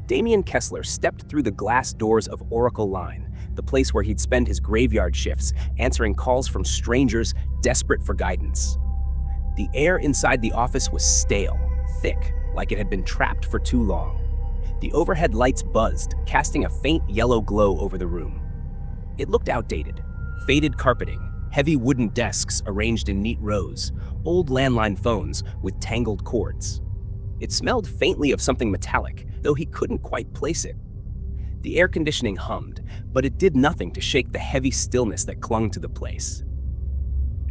Damien Kessler stepped through the glass doors of Oracle Line, the place where he'd spend his graveyard shifts, answering calls from strangers desperate for guidance. The air inside the office was stale, thick, like it had been trapped for too long. The overhead lights buzzed, casting a faint yellow glow over the room. It looked outdated. Faded carpeting, heavy wooden desks arranged in neat rows, old landline phones with tangled cords. It smelled faintly of something metallic, though he couldn't quite place it. The air conditioning hummed, but it did nothing to shake the heavy stillness that clung to the place.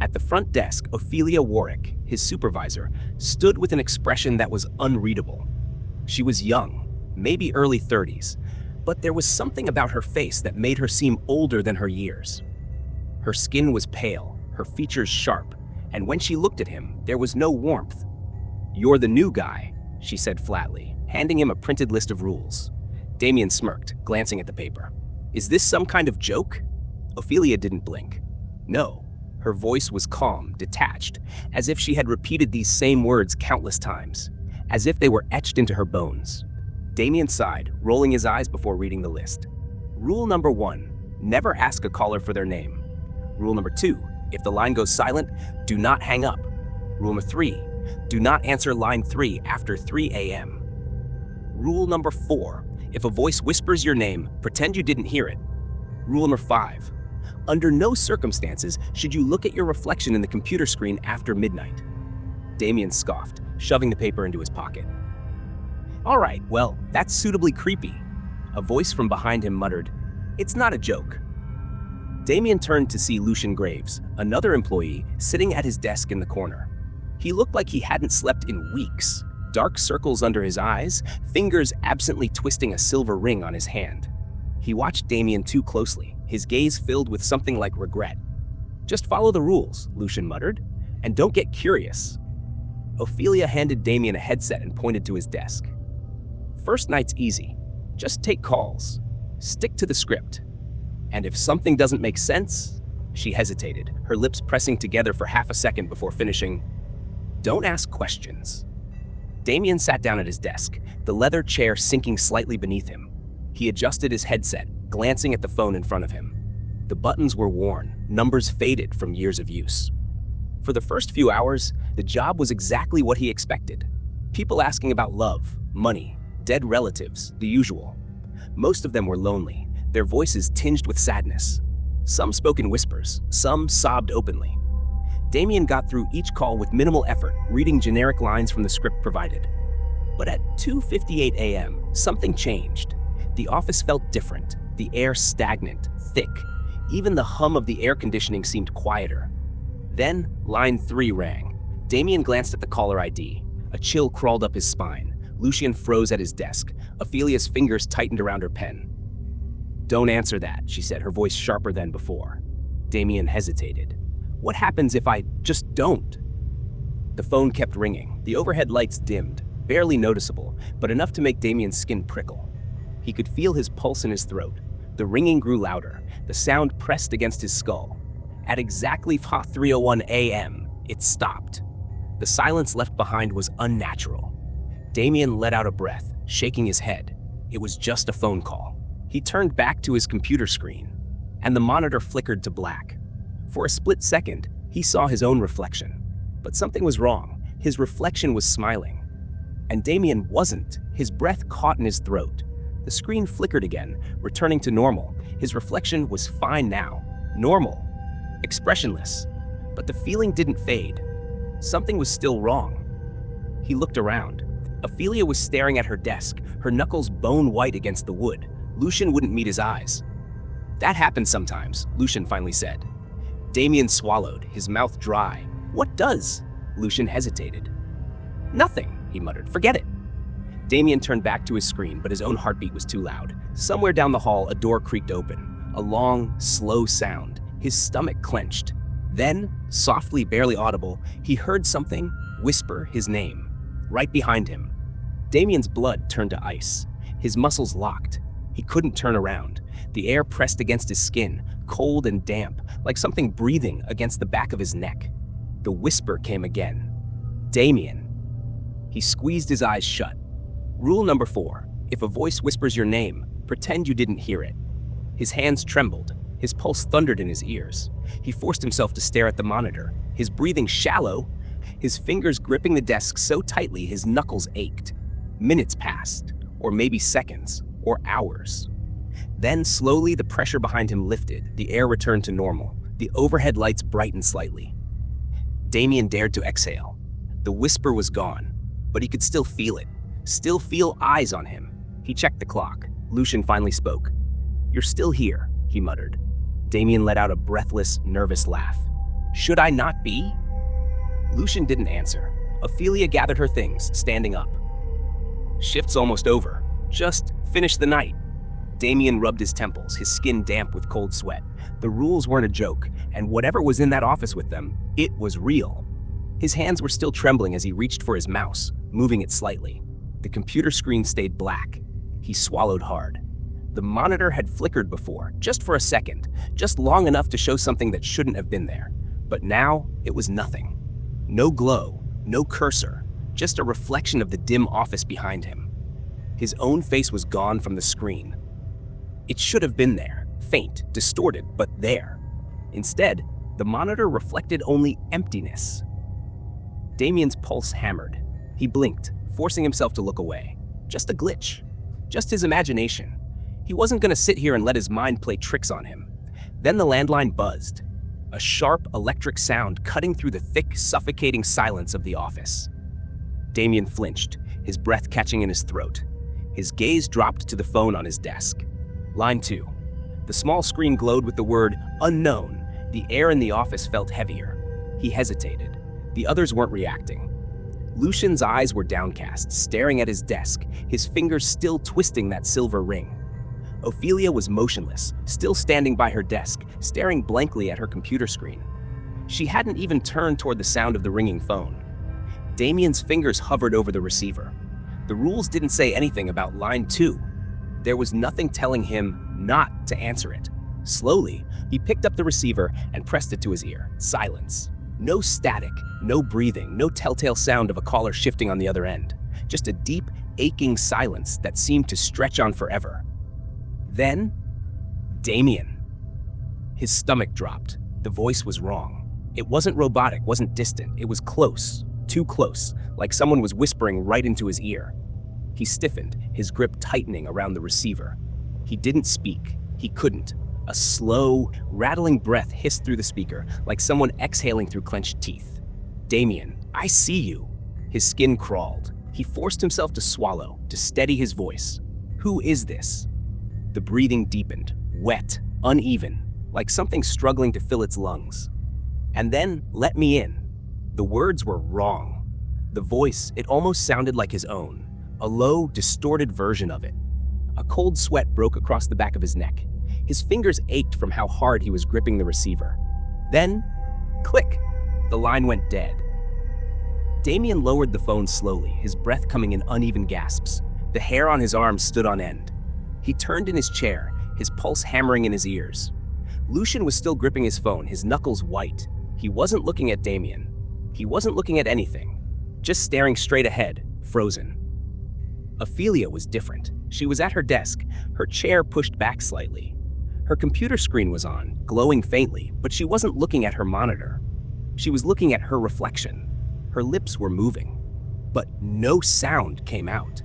At the front desk, Ophelia Warwick, his supervisor, stood with an expression that was unreadable. She was young, maybe early 30s, but there was something about her face that made her seem older than her years. Her skin was pale, her features sharp, and when she looked at him, there was no warmth. "You're the new guy," she said flatly, handing him a printed list of rules. Damien smirked, glancing at the paper. "Is this some kind of joke?" Ophelia didn't blink. No. Her voice was calm, detached, as if she had repeated these same words countless times, as if they were etched into her bones. Damien sighed, rolling his eyes before reading the list. Rule number 1, never ask a caller for their name. Rule number 2, if the line goes silent, do not hang up. Rule number 3, do not answer line 3 after 3 a.m. Rule number 4, if a voice whispers your name, pretend you didn't hear it. Rule number 5, under no circumstances should you look at your reflection in the computer screen after midnight. Damien scoffed, shoving the paper into his pocket. All right, well, that's suitably creepy. A voice from behind him muttered, "It's not a joke." Damien turned to see Lucian Graves, another employee, sitting at his desk in the corner. He looked like he hadn't slept in weeks, dark circles under his eyes, fingers absently twisting a silver ring on his hand. He watched Damien too closely, his gaze filled with something like regret. "Just follow the rules," Lucian muttered, "and don't get curious." Ophelia handed Damien a headset and pointed to his desk. "First night's easy. Just take calls. Stick to the script. And if something doesn't make sense," she hesitated, her lips pressing together for half a second before finishing, "don't ask questions." Damien sat down at his desk, the leather chair sinking slightly beneath him. He adjusted his headset, glancing at the phone in front of him. The buttons were worn, numbers faded from years of use. For the first few hours, the job was exactly what he expected. People asking about love, money, dead relatives, the usual. Most of them were lonely, their voices tinged with sadness. Some spoke in whispers, some sobbed openly. Damien got through each call with minimal effort, reading generic lines from the script provided. But at 2:58 a.m., something changed. The office felt different, the air stagnant, thick. Even the hum of the air conditioning seemed quieter. Then, line 3 rang. Damien glanced at the caller ID. A chill crawled up his spine. Lucian froze at his desk. Ophelia's fingers tightened around her pen. "Don't answer that," she said, her voice sharper than before. Damien hesitated. "What happens if I just don't?" The phone kept ringing. The overhead lights dimmed, barely noticeable, but enough to make Damien's skin prickle. He could feel his pulse in his throat. The ringing grew louder. The sound pressed against his skull. At exactly 3:01 a.m., it stopped. The silence left behind was unnatural. Damien let out a breath, shaking his head. It was just a phone call. He turned back to his computer screen, and the monitor flickered to black. For a split second, he saw his own reflection. But something was wrong. His reflection was smiling. And Damien wasn't. His breath caught in his throat. The screen flickered again, returning to normal. His reflection was fine now. Normal. Expressionless. But the feeling didn't fade. Something was still wrong. He looked around. Ophelia was staring at her desk, her knuckles bone white against the wood. Lucian wouldn't meet his eyes. "That happens sometimes," Lucian finally said. Damien swallowed, his mouth dry. "What does?" Lucian hesitated. "Nothing," he muttered. "Forget it." Damien turned back to his screen, but his own heartbeat was too loud. Somewhere down the hall, a door creaked open. A long, slow sound. His stomach clenched. Then, softly, barely audible, he heard something whisper his name. Right behind him. Damien's blood turned to ice. His muscles locked. He couldn't turn around. The air pressed against his skin, cold and damp, like something breathing against the back of his neck. The whisper came again. "Damien." He squeezed his eyes shut. Rule number 4, If a voice whispers your name, pretend you didn't hear it. His hands trembled. His pulse thundered in his ears. He forced himself to stare at the monitor, his breathing shallow, his fingers gripping the desk so tightly his knuckles ached. Minutes passed, or maybe seconds, or hours. Then, slowly, the pressure behind him lifted. The air returned to normal. The overhead lights brightened slightly. Damien dared to exhale. The whisper was gone, but he could still feel it. Still feel eyes on him. He checked the clock. Lucian finally spoke. "You're still here," he muttered. Damien let out a breathless, nervous laugh. "Should I not be?" Lucian didn't answer. Ophelia gathered her things, standing up. "Shift's almost over. Just finish the night." Damien rubbed his temples, his skin damp with cold sweat. The rules weren't a joke, and whatever was in that office with them, it was real. His hands were still trembling as he reached for his mouse, moving it slightly. The computer screen stayed black. He swallowed hard. The monitor had flickered before, just for a second, just long enough to show something that shouldn't have been there. But now, it was nothing. No glow, no cursor, just a reflection of the dim office behind him. His own face was gone from the screen. It should have been there, faint, distorted, but there. Instead, the monitor reflected only emptiness. Damien's pulse hammered. He blinked, forcing himself to look away. Just a glitch. Just his imagination. He wasn't going to sit here and let his mind play tricks on him. Then the landline buzzed. A sharp electric sound cutting through the thick, suffocating silence of the office. Damien flinched, his breath catching in his throat. His gaze dropped to the phone on his desk. Line 2. The small screen glowed with the word unknown. The air in the office felt heavier. He hesitated. The others weren't reacting. Lucian's eyes were downcast, staring at his desk, his fingers still twisting that silver ring. Ophelia was motionless, still standing by her desk, staring blankly at her computer screen. She hadn't even turned toward the sound of the ringing phone. Damien's fingers hovered over the receiver. The rules didn't say anything about line 2. There was nothing telling him not to answer it. Slowly, he picked up the receiver and pressed it to his ear. Silence. No static, no breathing, no telltale sound of a caller shifting on the other end. Just a deep, aching silence that seemed to stretch on forever. Then, Damien. His stomach dropped. The voice was wrong. It wasn't robotic, wasn't distant. It was close, too close, like someone was whispering right into his ear. He stiffened, his grip tightening around the receiver. He didn't speak. He couldn't. A slow, rattling breath hissed through the speaker, like someone exhaling through clenched teeth. "Damien, I see you." His skin crawled. He forced himself to swallow, to steady his voice. "Who is this?" The breathing deepened, wet, uneven, like something struggling to fill its lungs. And then, "Let me in." The words were wrong. The voice, it almost sounded like his own, a low, distorted version of it. A cold sweat broke across the back of his neck. His fingers ached from how hard he was gripping the receiver. Then, click, the line went dead. Damien lowered the phone slowly, his breath coming in uneven gasps. The hair on his arms stood on end. He turned in his chair, his pulse hammering in his ears. Lucian was still gripping his phone, his knuckles white. He wasn't looking at Damien. He wasn't looking at anything, just staring straight ahead, frozen. Ophelia was different. She was at her desk, her chair pushed back slightly. Her computer screen was on, glowing faintly, but she wasn't looking at her monitor. She was looking at her reflection. Her lips were moving, but no sound came out.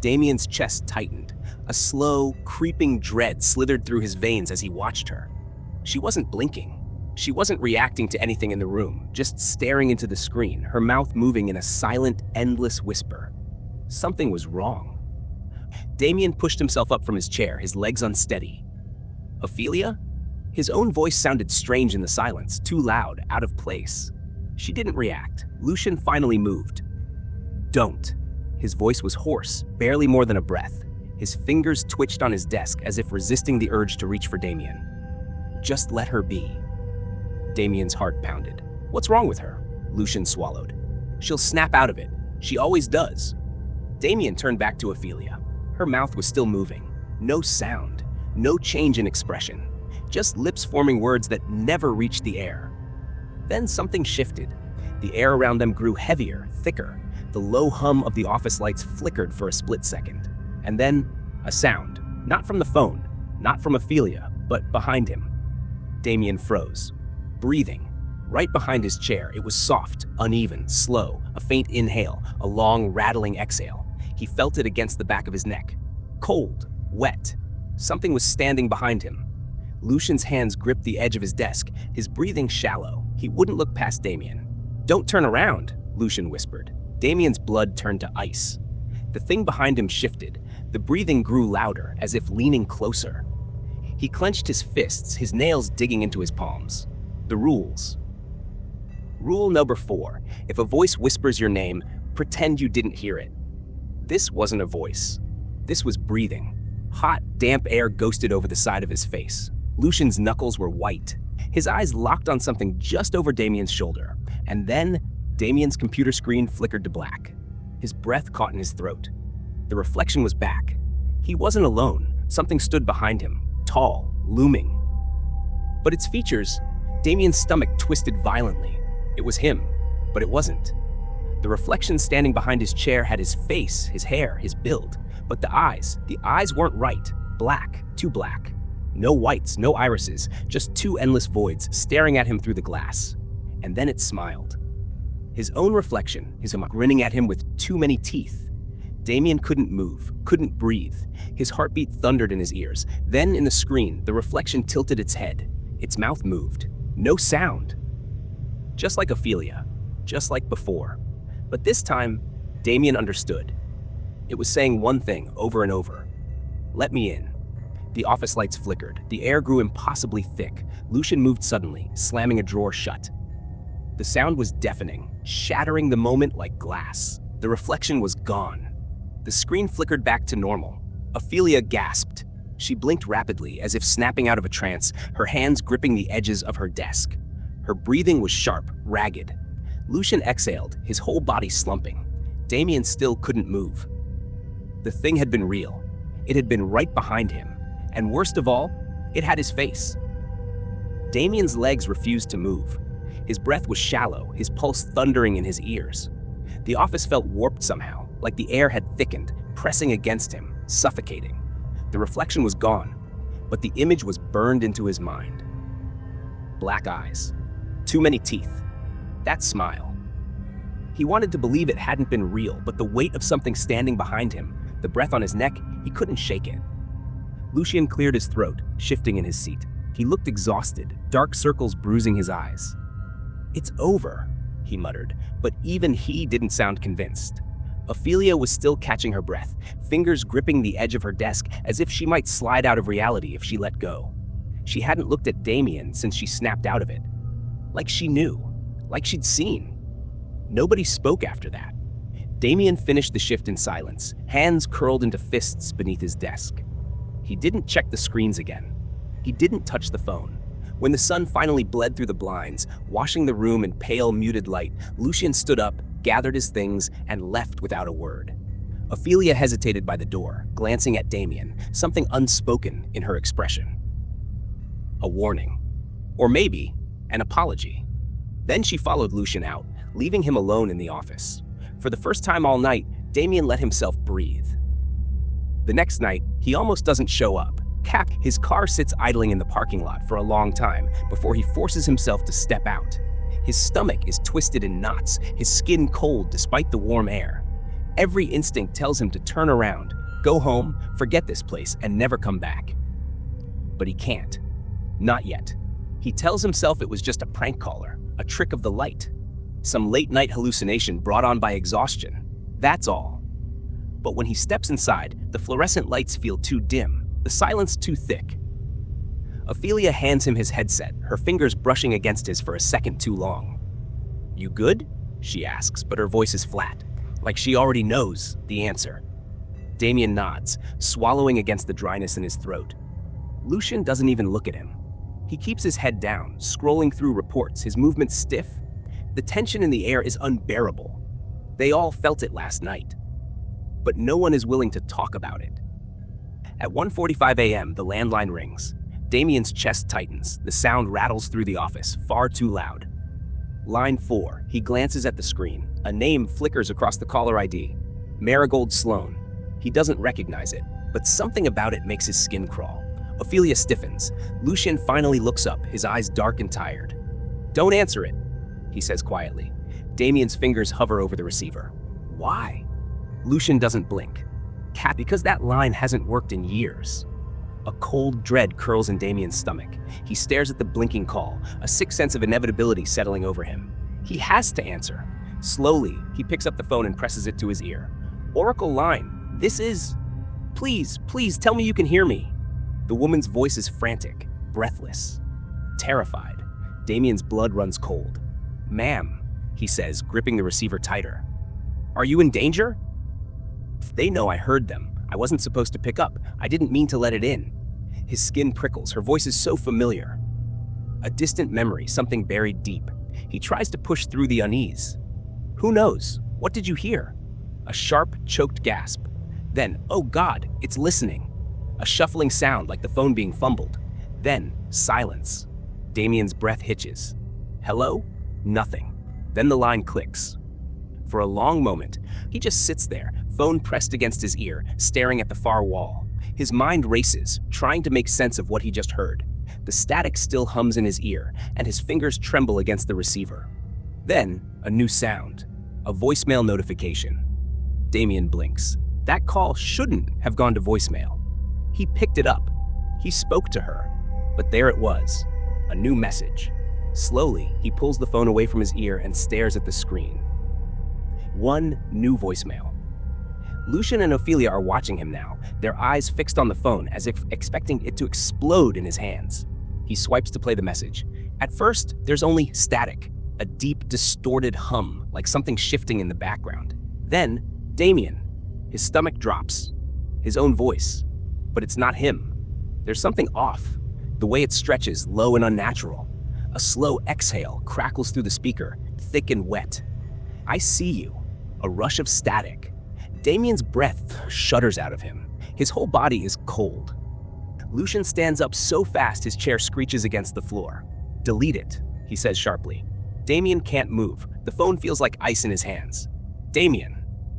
Damien's chest tightened. A slow, creeping dread slithered through his veins as he watched her. She wasn't blinking. She wasn't reacting to anything in the room, just staring into the screen, her mouth moving in a silent, endless whisper. Something was wrong. Damien pushed himself up from his chair, his legs unsteady. "Ophelia?" His own voice sounded strange in the silence, too loud, out of place. She didn't react. Lucian finally moved. "Don't." His voice was hoarse, barely more than a breath. His fingers twitched on his desk as if resisting the urge to reach for Damien. "Just let her be." Damien's heart pounded. "What's wrong with her?" Lucian swallowed. "She'll snap out of it. She always does." Damien turned back to Ophelia. Her mouth was still moving. No sound. No change in expression, just lips forming words that never reached the air. Then something shifted. The air around them grew heavier, thicker. The low hum of the office lights flickered for a split second. And then, a sound. Not from the phone, not from Ophelia, but behind him. Damien froze. Breathing. Right behind his chair, it was soft, uneven, slow, a faint inhale, a long, rattling exhale. He felt it against the back of his neck. Cold, wet. Something was standing behind him. Lucian's hands gripped the edge of his desk, his breathing shallow. He wouldn't look past Damien. "Don't turn around," Lucian whispered. Damien's blood turned to ice. The thing behind him shifted. The breathing grew louder, as if leaning closer. He clenched his fists, his nails digging into his palms. The rules. Rule number 4. If a voice whispers your name, pretend you didn't hear it. This wasn't a voice. This was breathing. Hot, damp air ghosted over the side of his face. Lucian's knuckles were white. His eyes locked on something just over Damien's shoulder. And then, Damien's computer screen flickered to black. His breath caught in his throat. The reflection was back. He wasn't alone. Something stood behind him, tall, looming. But its features, Damien's stomach twisted violently. It was him, but it wasn't. The reflection standing behind his chair had his face, his hair, his build. But the eyes weren't right. Black, too black. No whites, no irises, just two endless voids staring at him through the glass. And then it smiled. His own reflection, his grinning at him with too many teeth. Damien couldn't move, couldn't breathe. His heartbeat thundered in his ears. Then in the screen, the reflection tilted its head. Its mouth moved. No sound. Just like Ophelia, just like before. But this time, Damien understood. It was saying one thing over and over. "Let me in." The office lights flickered. The air grew impossibly thick. Lucian moved suddenly, slamming a drawer shut. The sound was deafening, shattering the moment like glass. The reflection was gone. The screen flickered back to normal. Ophelia gasped. She blinked rapidly, as if snapping out of a trance, her hands gripping the edges of her desk. Her breathing was sharp, ragged. Lucian exhaled, his whole body slumping. Damien still couldn't move. The thing had been real. It had been right behind him. And worst of all, it had his face. Damien's legs refused to move. His breath was shallow, his pulse thundering in his ears. The office felt warped somehow, like the air had thickened, pressing against him, suffocating. The reflection was gone, but the image was burned into his mind. Black eyes. Too many teeth. That smile. He wanted to believe it hadn't been real, but the weight of something standing behind him, the breath on his neck, he couldn't shake it. Lucian cleared his throat, shifting in his seat. He looked exhausted, dark circles bruising his eyes. "It's over," he muttered, but even he didn't sound convinced. Ophelia was still catching her breath, fingers gripping the edge of her desk as if she might slide out of reality if she let go. She hadn't looked at Damien since she snapped out of it. Like she knew, like she'd seen. Nobody spoke after that. Damien finished the shift in silence, hands curled into fists beneath his desk. He didn't check the screens again. He didn't touch the phone. When the sun finally bled through the blinds, washing the room in pale, muted light, Lucian stood up, gathered his things, and left without a word. Ophelia hesitated by the door, glancing at Damien, something unspoken in her expression. A warning. Or maybe an apology. Then she followed Lucian out, leaving him alone in the office. For the first time all night, Damien let himself breathe. The next night, he almost doesn't show up. His car sits idling in the parking lot for a long time before he forces himself to step out. His stomach is twisted in knots, his skin cold despite the warm air. Every instinct tells him to turn around, go home, forget this place, and never come back. But he can't. Not yet. He tells himself it was just a prank caller, a trick of the light. Some late-night hallucination brought on by exhaustion. That's all. But when he steps inside, the fluorescent lights feel too dim, the silence too thick. Ophelia hands him his headset, her fingers brushing against his for a second too long. "You good?" she asks, but her voice is flat, like she already knows the answer. Damien nods, swallowing against the dryness in his throat. Lucian doesn't even look at him. He keeps his head down, scrolling through reports, his movements stiff. The tension in the air is unbearable. They all felt it last night. But no one is willing to talk about it. At 1:45 a.m., the landline rings. Damien's chest tightens. The sound rattles through the office, far too loud. Line 4. He glances at the screen. A name flickers across the caller ID. Marigold Sloan. He doesn't recognize it, but something about it makes his skin crawl. Ophelia stiffens. Lucian finally looks up, his eyes dark and tired. "Don't answer it," he says quietly. Damien's fingers hover over the receiver. "Why?" Lucian doesn't blink. Because that line hasn't worked in years. A cold dread curls in Damien's stomach. He stares at the blinking call, a sick sense of inevitability settling over him. He has to answer. Slowly, he picks up the phone and presses it to his ear. "Oracle line, this is... Please, tell me you can hear me." The woman's voice is frantic, breathless, terrified. Damien's blood runs cold. "Ma'am," he says, gripping the receiver tighter. "Are you in danger?" "They know I heard them. I wasn't supposed to pick up. I didn't mean to let it in." His skin prickles. Her voice is so familiar. A distant memory, something buried deep. He tries to push through the unease. "Who knows? What did you hear?" A sharp, choked gasp. Then, "Oh God, it's listening." A shuffling sound like the phone being fumbled. Then, silence. Damien's breath hitches. "Hello?" Nothing. Then the line clicks. For a long moment, he just sits there, phone pressed against his ear, staring at the far wall. His mind races, trying to make sense of what he just heard. The static still hums in his ear, and his fingers tremble against the receiver. Then, a new sound. A voicemail notification. Damien blinks. That call shouldn't have gone to voicemail. He picked it up. He spoke to her. But there it was. A new message. Slowly, he pulls the phone away from his ear and stares at the screen. One new voicemail. Lucian and Ophelia are watching him now, their eyes fixed on the phone as if expecting it to explode in his hands. He swipes to play the message. At first, there's only static, a deep, distorted hum, like something shifting in the background. Then, Damien. His stomach drops. His own voice. But it's not him. There's something off. The way it stretches, low and unnatural. A slow exhale crackles through the speaker, thick and wet. "I see you." A rush of static. Damien's breath shudders out of him. His whole body is cold. Lucian stands up so fast his chair screeches against the floor. "Delete it," he says sharply. Damien can't move. The phone feels like ice in his hands. "Damien."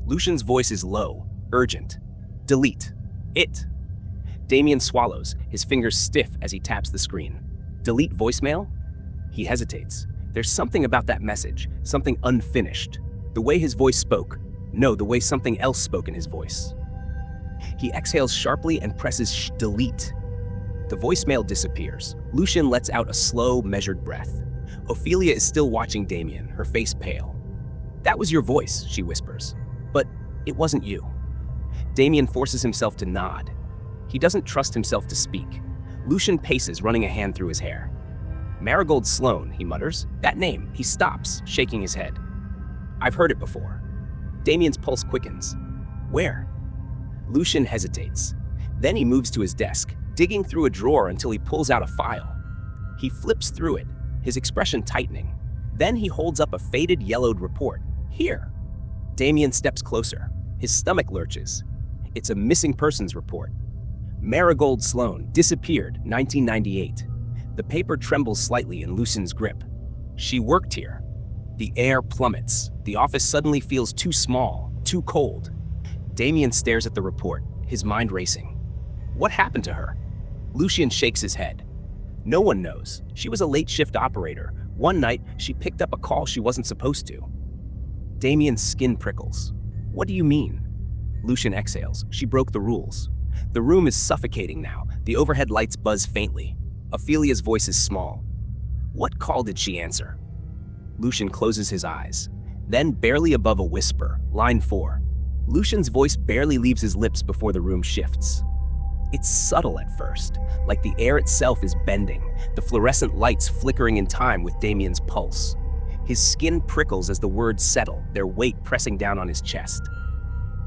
Lucian's voice is low, urgent. "Delete. It." Damien swallows, his fingers stiff as he taps the screen. "Delete voicemail?" He hesitates. There's something about that message, something unfinished. The way his voice spoke. No, the way something else spoke in his voice. He exhales sharply and presses delete. The voicemail disappears. Lucian lets out a slow, measured breath. Ophelia is still watching Damien, her face pale. "That was your voice," she whispers. "But it wasn't you." Damien forces himself to nod. He doesn't trust himself to speak. Lucian paces, running a hand through his hair. "Marigold Sloane," he mutters. "That name." He stops, shaking his head. "I've heard it before." Damien's pulse quickens. "Where?" Lucian hesitates. Then he moves to his desk, digging through a drawer until he pulls out a file. He flips through it, his expression tightening. Then he holds up a faded, yellowed report. "Here." Damien steps closer. His stomach lurches. It's a missing persons report. Marigold Sloane, disappeared, 1998. The paper trembles slightly in Lucian's grip. She worked here. The air plummets. The office suddenly feels too small, too cold. Damien stares at the report, his mind racing. What happened to her? Lucian shakes his head. No one knows. She was a late shift operator. One night, she picked up a call she wasn't supposed to. Damien's skin prickles. What do you mean? Lucian exhales. She broke the rules. The room is suffocating now. The overhead lights buzz faintly. Ophelia's voice is small. What call did she answer? Lucian closes his eyes. Then, barely above a whisper, line 4. Lucian's voice barely leaves his lips before the room shifts. It's subtle at first, like the air itself is bending, the fluorescent lights flickering in time with Damien's pulse. His skin prickles as the words settle, their weight pressing down on his chest.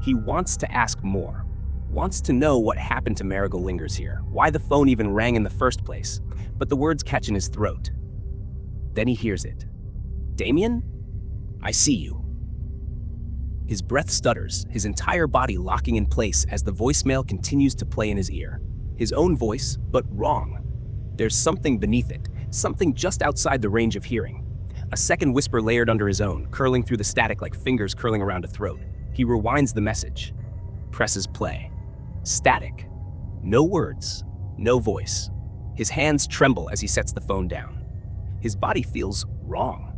He wants to ask more, wants to know what happened to Marigold lingers here, why the phone even rang in the first place, but the words catch in his throat. Then he hears it. Damien? I see you. His breath stutters, his entire body locking in place as the voicemail continues to play in his ear. His own voice, but wrong. There's something beneath it, something just outside the range of hearing. A second whisper layered under his own, curling through the static like fingers curling around a throat. He rewinds the message. presses play. Static. No words, no voice. His hands tremble as he sets the phone down. His body feels wrong.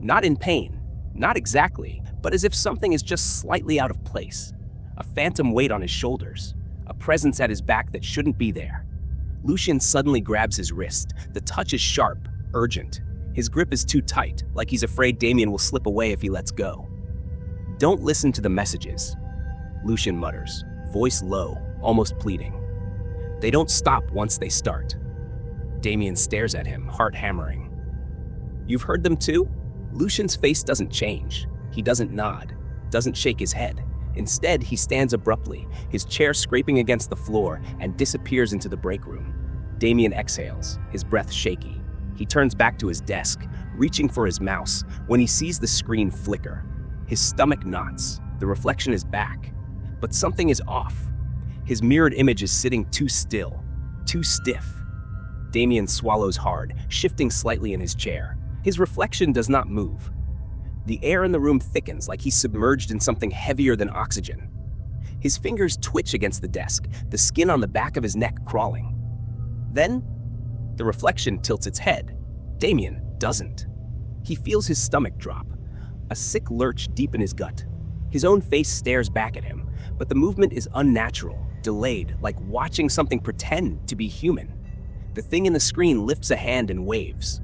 Not in pain, not exactly, but as if something is just slightly out of place. A phantom weight on his shoulders, a presence at his back that shouldn't be there. Lucian suddenly grabs his wrist. The touch is sharp, urgent. His grip is too tight, like he's afraid Damien will slip away if he lets go. "Don't listen to the messages," Lucian mutters, voice low, almost pleading. "They don't stop once they start." Damien stares at him, heart hammering. "You've heard them too?" Lucian's face doesn't change. He doesn't nod, doesn't shake his head. Instead, he stands abruptly, his chair scraping against the floor, and disappears into the break room. Damien exhales, his breath shaky. He turns back to his desk, reaching for his mouse, when he sees the screen flicker. His stomach knots. The reflection is back. But something is off. His mirrored image is sitting too still, too stiff. Damien swallows hard, shifting slightly in his chair. His reflection does not move. The air in the room thickens like he's submerged in something heavier than oxygen. His fingers twitch against the desk, the skin on the back of his neck crawling. Then, the reflection tilts its head. Damien doesn't. He feels his stomach drop, a sick lurch deep in his gut. His own face stares back at him, but the movement is unnatural, delayed, like watching something pretend to be human. The thing in the screen lifts a hand and waves.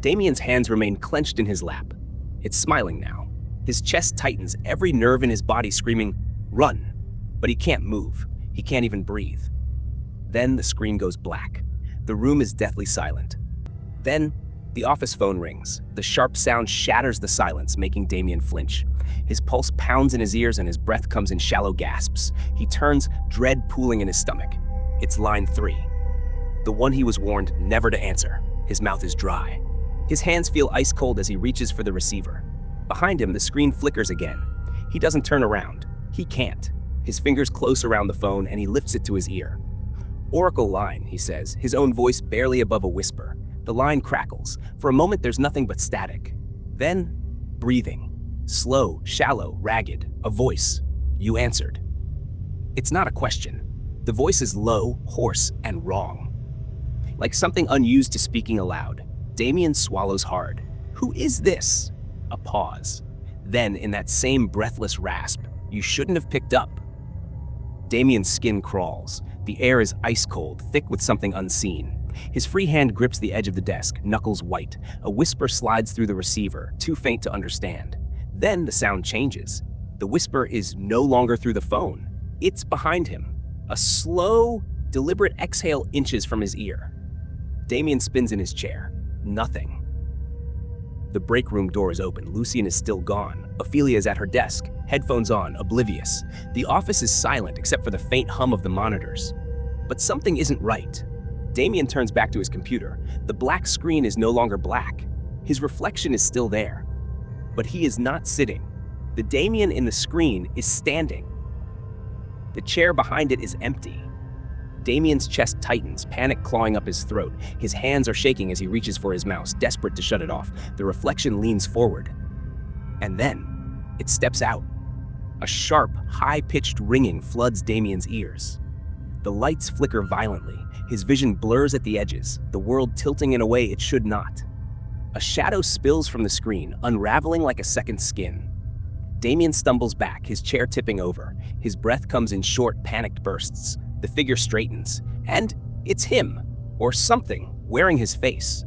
Damien's hands remain clenched in his lap. It's smiling now. His chest tightens, every nerve in his body screaming, "Run!" But he can't move. He can't even breathe. Then the screen goes black. The room is deathly silent. Then, the office phone rings. The sharp sound shatters the silence, making Damien flinch. His pulse pounds in his ears and his breath comes in shallow gasps. He turns, dread pooling in his stomach. It's line 3. The one he was warned never to answer. His mouth is dry. His hands feel ice cold as he reaches for the receiver. Behind him, the screen flickers again. He doesn't turn around. He can't. His fingers close around the phone and he lifts it to his ear. "Oracle line," he says, his own voice barely above a whisper. The line crackles. For a moment, there's nothing but static. Then, breathing. Slow, shallow, ragged. A voice. "You answered." It's not a question. The voice is low, hoarse, and wrong. Like something unused to speaking aloud. Damien swallows hard. "Who is this?" A pause. Then, in that same breathless rasp, "You shouldn't have picked up." Damien's skin crawls. The air is ice cold, thick with something unseen. His free hand grips the edge of the desk, knuckles white. A whisper slides through the receiver, too faint to understand. Then the sound changes. The whisper is no longer through the phone. It's behind him. A slow, deliberate exhale inches from his ear. Damien spins in his chair. Nothing. The break room door is open. Lucian is still gone. Ophelia is at her desk, headphones on, oblivious. The office is silent except for the faint hum of the monitors. But something isn't right. Damien turns back to his computer. The black screen is no longer black. His reflection is still there. But he is not sitting. The Damien in the screen is standing. The chair behind it is empty. Damien's chest tightens, panic clawing up his throat. His hands are shaking as he reaches for his mouse, desperate to shut it off. The reflection leans forward. And then, it steps out. A sharp, high-pitched ringing floods Damien's ears. The lights flicker violently. His vision blurs at the edges, the world tilting in a way it should not. A shadow spills from the screen, unraveling like a second skin. Damien stumbles back, his chair tipping over. His breath comes in short, panicked bursts. The figure straightens, and it's him, or something, wearing his face.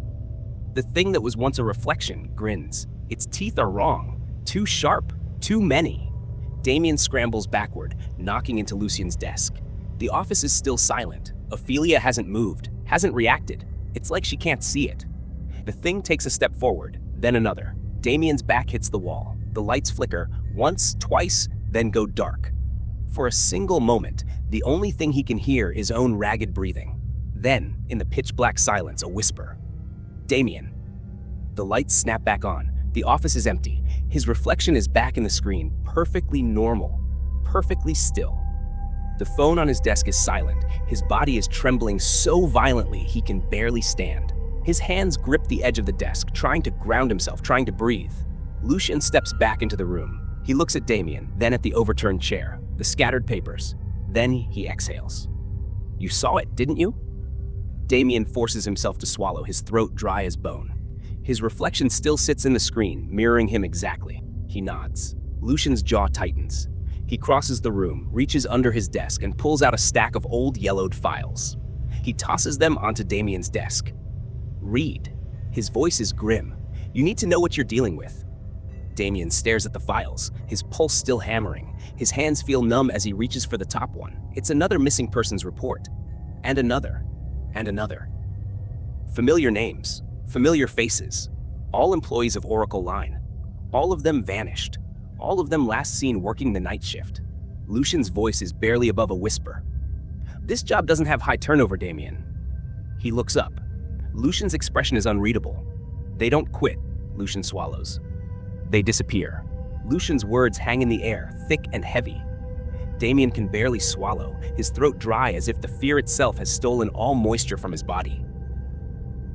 The thing that was once a reflection grins. Its teeth are wrong, too sharp, too many. Damien scrambles backward, knocking into Lucian's desk. The office is still silent. Ophelia hasn't moved, hasn't reacted. It's like she can't see it. The thing takes a step forward, then another. Damien's back hits the wall. The lights flicker, once, twice, then go dark. For a single moment, the only thing he can hear is own ragged breathing. Then, in the pitch-black silence, a whisper. "Damien." The lights snap back on. The office is empty. His reflection is back in the screen, perfectly normal, perfectly still. The phone on his desk is silent. His body is trembling so violently he can barely stand. His hands grip the edge of the desk, trying to ground himself, trying to breathe. Lucian steps back into the room. He looks at Damien, then at the overturned chair. the scattered papers. Then he exhales. You saw it, didn't you? Damien forces himself to swallow, his throat dry as bone. His reflection still sits in the screen, mirroring him exactly. He nods. Lucian's jaw tightens. He crosses the room, reaches under his desk, and pulls out a stack of old yellowed files. He tosses them onto Damien's desk. Read. His voice is grim. You need to know what you're dealing with. Damien stares at the files, his pulse still hammering. His hands feel numb as he reaches for the top one. It's another missing persons report. And another. And another. Familiar names. Familiar faces. All employees of Oracle Line. All of them vanished. All of them last seen working the night shift. Lucian's voice is barely above a whisper. This job doesn't have high turnover, Damien. He looks up. Lucian's expression is unreadable. They don't quit, Lucian swallows. They disappear. Lucian's words hang in the air, thick and heavy. Damien can barely swallow, his throat dry as if the fear itself has stolen all moisture from his body.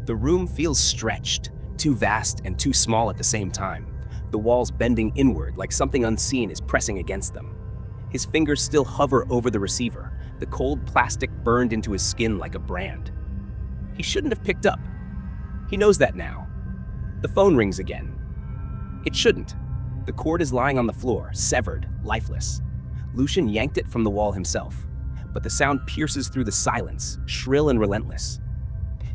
The room feels stretched, too vast and too small at the same time. The walls bending inward like something unseen is pressing against them. His fingers still hover over the receiver, the cold plastic burned into his skin like a brand. He shouldn't have picked up. He knows that now. The phone rings again. It shouldn't. The cord is lying on the floor, severed, lifeless. Lucian yanked it from the wall himself, but the sound pierces through the silence, shrill and relentless.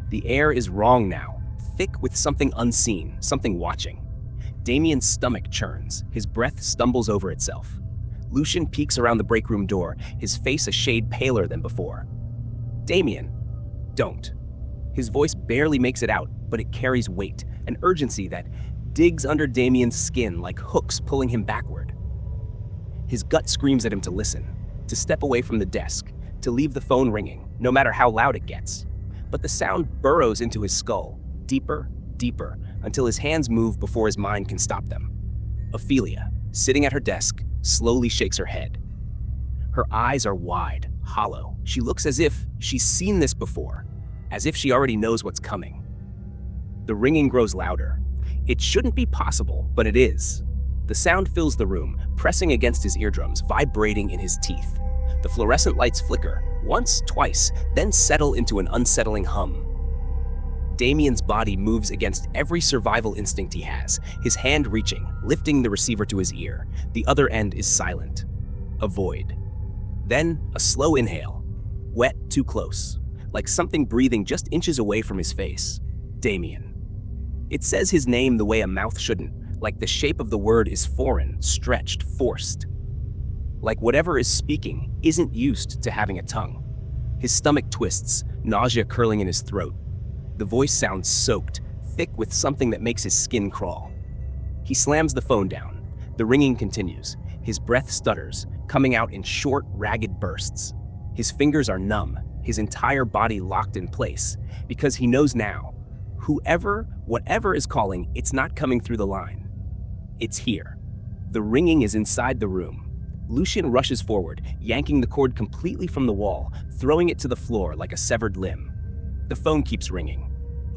The air is wrong now, thick with something unseen, something watching. Damien's stomach churns, his breath stumbles over itself. Lucian peeks around the break room door, his face a shade paler than before. Damien, don't. His voice barely makes it out, but it carries weight, an urgency that digs under Damien's skin like hooks pulling him backward. His gut screams at him to listen, to step away from the desk, to leave the phone ringing, no matter how loud it gets. But the sound burrows into his skull, deeper, deeper, until his hands move before his mind can stop them. Ophelia, sitting at her desk, slowly shakes her head. Her eyes are wide, hollow. She looks as if she's seen this before, as if she already knows what's coming. The ringing grows louder. It shouldn't be possible, but it is. The sound fills the room, pressing against his eardrums, vibrating in his teeth. The fluorescent lights flicker, once, twice, then settle into an unsettling hum. Damien's body moves against every survival instinct he has, his hand reaching, lifting the receiver to his ear. The other end is silent. A void. Then, a slow inhale. Wet, too close. Like something breathing just inches away from his face. Damien. It says his name the way a mouth shouldn't, like the shape of the word is foreign, stretched, forced. Like whatever is speaking isn't used to having a tongue. His stomach twists, nausea curling in his throat. The voice sounds soaked, thick with something that makes his skin crawl. He slams the phone down. The ringing continues. His breath stutters, coming out in short, ragged bursts. His fingers are numb, his entire body locked in place, because he knows now, whatever is calling, it's not coming through the line. It's here. The ringing is inside the room. Lucian rushes forward, yanking the cord completely from the wall, throwing it to the floor like a severed limb. The phone keeps ringing.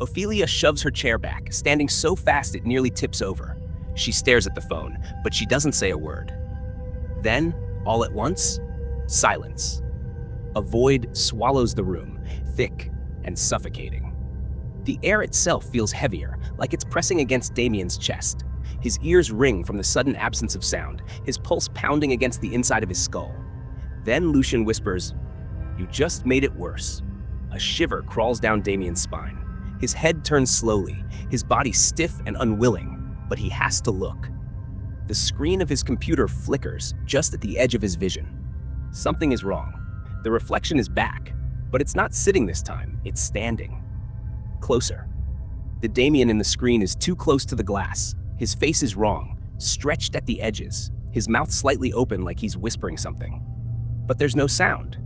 Ophelia shoves her chair back, standing so fast it nearly tips over. She stares at the phone, but she doesn't say a word. Then, all at once, silence. A void swallows the room, thick and suffocating. The air itself feels heavier, like it's pressing against Damien's chest. His ears ring from the sudden absence of sound, his pulse pounding against the inside of his skull. Then Lucian whispers, "You just made it worse." A shiver crawls down Damien's spine. His head turns slowly, his body stiff and unwilling, but he has to look. The screen of his computer flickers just at the edge of his vision. Something is wrong. The reflection is back, but it's not sitting this time, it's standing. Closer. The Damien in the screen is too close to the glass. His face is wrong, stretched at the edges, his mouth slightly open like he's whispering something. But there's no sound.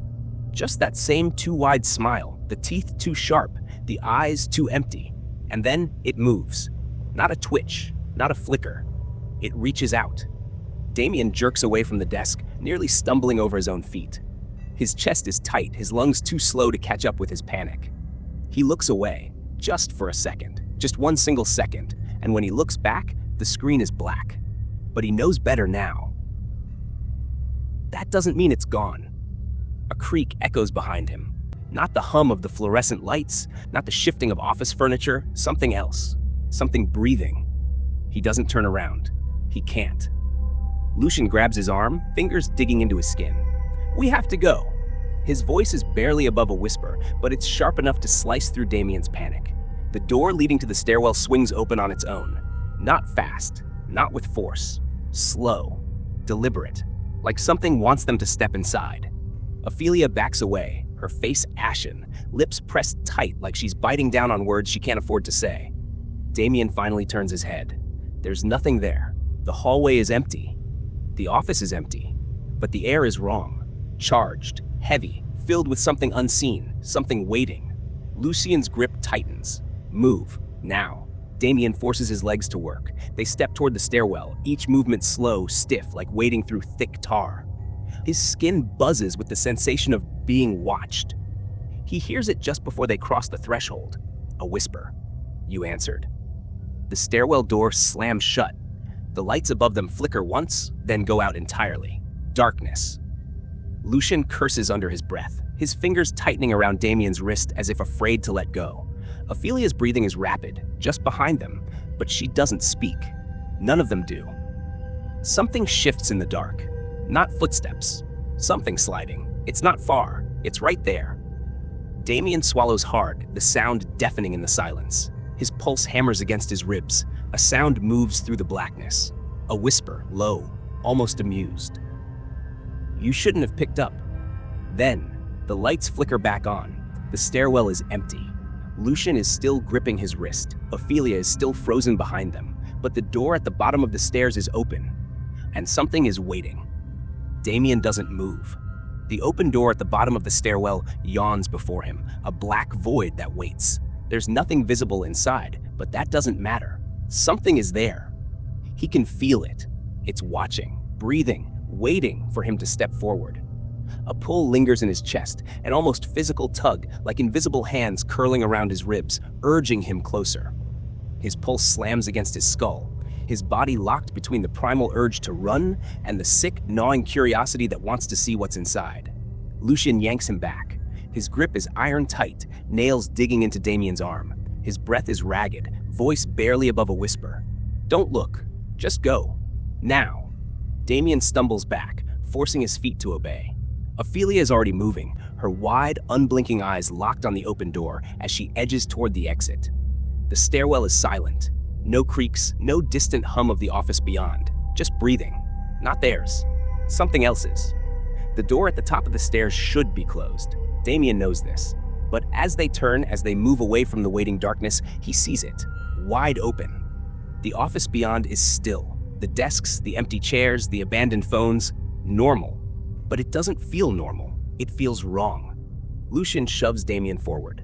Just that same too wide smile, the teeth too sharp, the eyes too empty. And then it moves. Not a twitch, not a flicker. It reaches out. Damien jerks away from the desk, nearly stumbling over his own feet. His chest is tight, his lungs too slow to catch up with his panic. He looks away, just for a second, just one single second, and when he looks back, the screen is black. But he knows better now. that doesn't mean it's gone. A creak echoes behind him. Not the hum of the fluorescent lights, not the shifting of office furniture, something else. Something breathing. He doesn't turn around. He can't. Lucian grabs his arm, fingers digging into his skin. "We have to go." His voice is barely above a whisper, but it's sharp enough to slice through Damien's panic. The door leading to the stairwell swings open on its own. Not fast, not with force. Slow, deliberate, like something wants them to step inside. Ophelia backs away, her face ashen, lips pressed tight like she's biting down on words she can't afford to say. Damien finally turns his head. There's nothing there. The hallway is empty. The office is empty. But the air is wrong. Charged, heavy, filled with something unseen, something waiting. Lucian's grip tightens. Move, now. Damien forces his legs to work. They step toward the stairwell, each movement slow, stiff, like wading through thick tar. His skin buzzes with the sensation of being watched. He hears it just before they cross the threshold. A whisper. "You answered." The stairwell door slams shut. The lights above them flicker once, then go out entirely. Darkness. Lucian curses under his breath, his fingers tightening around Damien's wrist as if afraid to let go. Ophelia's breathing is rapid, just behind them, but she doesn't speak. None of them do. Something shifts in the dark. Not footsteps. Something sliding. It's not far. It's right there. Damien swallows hard, the sound deafening in the silence. His pulse hammers against his ribs. A sound moves through the blackness. A whisper, low, almost amused. "You shouldn't have picked up." Then, the lights flicker back on. The stairwell is empty. Lucian is still gripping his wrist. Ophelia is still frozen behind them. But the door at the bottom of the stairs is open. And something is waiting. Damien doesn't move. The open door at the bottom of the stairwell yawns before him, a black void that waits. There's nothing visible inside, but that doesn't matter. Something is there. He can feel it. It's watching, breathing, waiting for him to step forward. A pull lingers in his chest, an almost physical tug, like invisible hands curling around his ribs, urging him closer. His pulse slams against his skull, his body locked between the primal urge to run and the sick, gnawing curiosity that wants to see what's inside. Lucian yanks him back. His grip is iron tight, nails digging into Damien's arm. His breath is ragged, voice barely above a whisper. "Don't look. Just go. Now." Damien stumbles back, forcing his feet to obey. Ophelia is already moving, her wide, unblinking eyes locked on the open door as she edges toward the exit. The stairwell is silent. No creaks, no distant hum of the office beyond. Just breathing. Not theirs. Something else's. The door at the top of the stairs should be closed. Damien knows this. But as they turn, as they move away from the waiting darkness, he sees it. Wide open. The office beyond is still. The desks, the empty chairs, the abandoned phones. Normal. But it doesn't feel normal. It feels wrong. Lucian shoves Damien forward.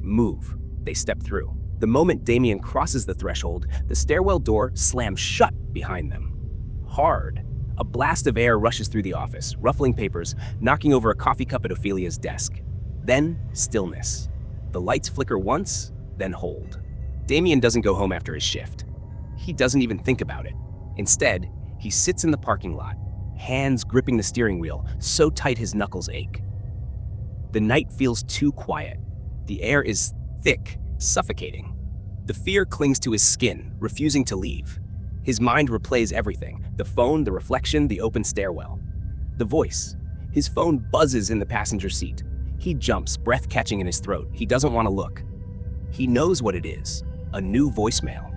Move. They step through. The moment Damien crosses the threshold, the stairwell door slams shut behind them. Hard. A blast of air rushes through the office, ruffling papers, knocking over a coffee cup at Ophelia's desk. Then, stillness. The lights flicker once, then hold. Damien doesn't go home after his shift. He doesn't even think about it. Instead, he sits in the parking lot, hands gripping the steering wheel, so tight his knuckles ache. The night feels too quiet. The air is thick, suffocating. The fear clings to his skin, refusing to leave. His mind replays everything: the phone, the reflection, the open stairwell. The voice. His phone buzzes in the passenger seat. He jumps, breath catching in his throat. He doesn't want to look. He knows what it is. A new voicemail.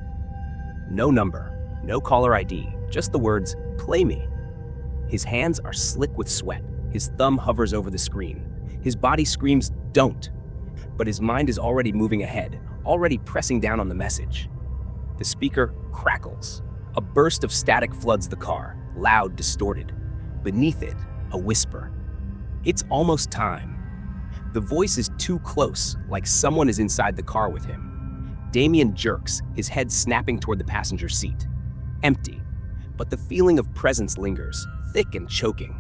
No number, no caller ID, just the words, "Play me." His hands are slick with sweat. His thumb hovers over the screen. His body screams, "Don't." But his mind is already moving ahead, already pressing down on the message. The speaker crackles. A burst of static floods the car, loud, distorted. Beneath it, a whisper. It's almost time. The voice is too close, like someone is inside the car with him. Damien jerks, his head snapping toward the passenger seat. Empty. But the feeling of presence lingers, thick and choking.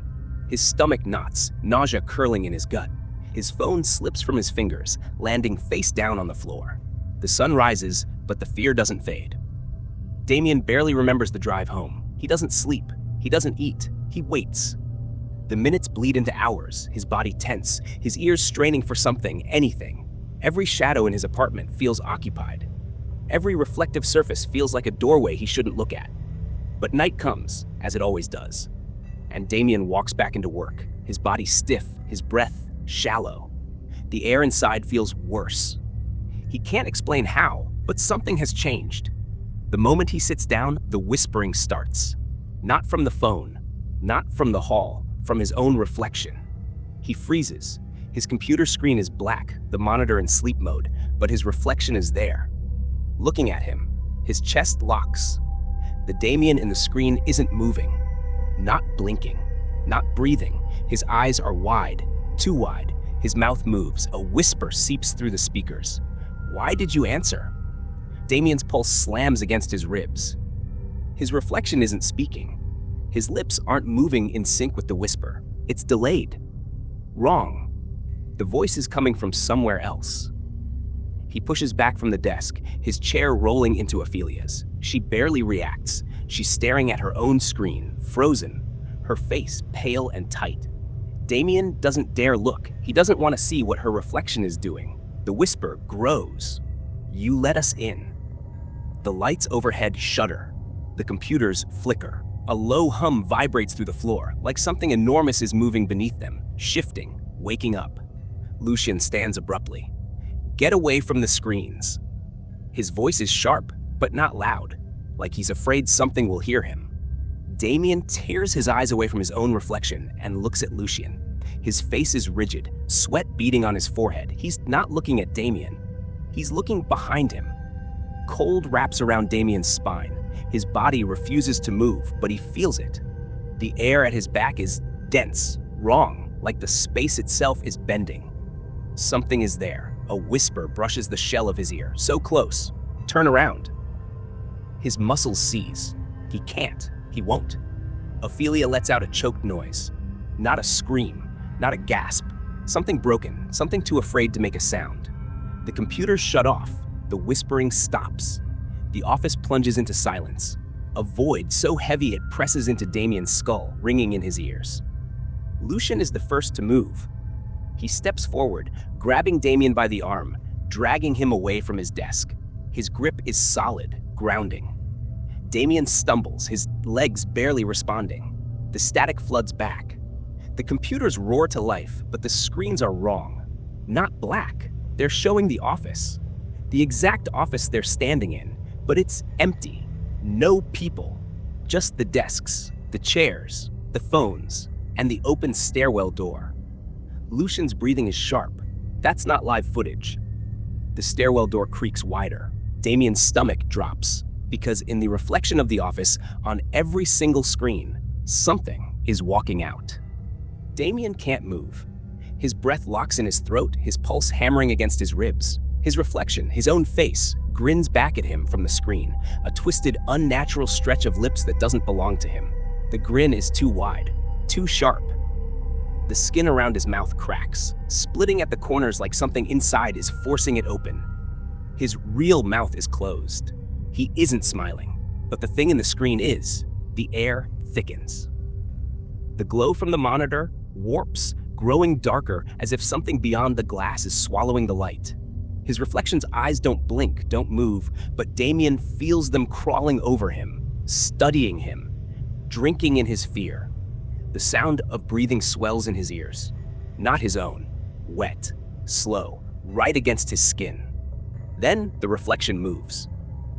His stomach knots, nausea curling in his gut. His phone slips from his fingers, landing face down on the floor. The sun rises, but the fear doesn't fade. Damien barely remembers the drive home. He doesn't sleep. He doesn't eat. He waits. The minutes bleed into hours, his body tense, his ears straining for something, anything. Every shadow in his apartment feels occupied. Every reflective surface feels like a doorway he shouldn't look at. But night comes, as it always does, and Damien walks back into work, his body stiff, his breath shallow. The air inside feels worse. He can't explain how, but something has changed. The moment he sits down, the whispering starts. Not from the phone, not from the hall, from his own reflection. He freezes. His computer screen is black, the monitor in sleep mode, but his reflection is there. Looking at him, his chest locks. The Damien in the screen isn't moving, not blinking, not breathing. His eyes are wide, too wide. His mouth moves. A whisper seeps through the speakers. "Why did you answer?" Damien's pulse slams against his ribs. His reflection isn't speaking. His lips aren't moving in sync with the whisper. It's delayed. Wrong. The voice is coming from somewhere else. He pushes back from the desk, his chair rolling into Ophelia's. She barely reacts. She's staring at her own screen, frozen, her face pale and tight. Damien doesn't dare look. He doesn't want to see what her reflection is doing. The whisper grows. "You let us in." The lights overhead shudder. The computers flicker. A low hum vibrates through the floor, like something enormous is moving beneath them, shifting, waking up. Lucian stands abruptly. "Get away from the screens." His voice is sharp, but not loud, like he's afraid something will hear him. Damien tears his eyes away from his own reflection and looks at Lucian. His face is rigid, sweat beading on his forehead. He's not looking at Damien. He's looking behind him. Cold wraps around Damien's spine. His body refuses to move, but he feels it. The air at his back is dense, wrong, like the space itself is bending. Something is there. A whisper brushes the shell of his ear. So close. Turn around. His muscles seize. He can't. He won't. Ophelia lets out a choked noise. Not a scream, not a gasp. Something broken, something too afraid to make a sound. The computers shut off. The whispering stops. The office plunges into silence. A void so heavy it presses into Damien's skull, ringing in his ears. Lucian is the first to move. He steps forward, grabbing Damien by the arm, dragging him away from his desk. His grip is solid, grounding. Damien stumbles, his legs barely responding. The static floods back. The computers roar to life, but the screens are wrong. Not black. They're showing the office. The exact office they're standing in, but it's empty. No people. Just the desks, the chairs, the phones, and the open stairwell door. Lucian's breathing is sharp. That's not live footage. The stairwell door creaks wider. Damien's stomach drops, because in the reflection of the office, on every single screen, something is walking out. Damien can't move. His breath locks in his throat, his pulse hammering against his ribs. His reflection, his own face, grins back at him from the screen, a twisted, unnatural stretch of lips that doesn't belong to him. The grin is too wide, too sharp. The skin around his mouth cracks, splitting at the corners like something inside is forcing it open. His real mouth is closed. He isn't smiling, but the thing in the screen is. The air thickens. The glow from the monitor warps, growing darker as if something beyond the glass is swallowing the light. His reflection's eyes don't blink, don't move, but Damien feels them crawling over him, studying him, drinking in his fear. The sound of breathing swells in his ears. Not his own. Wet, slow, right against his skin. Then the reflection moves.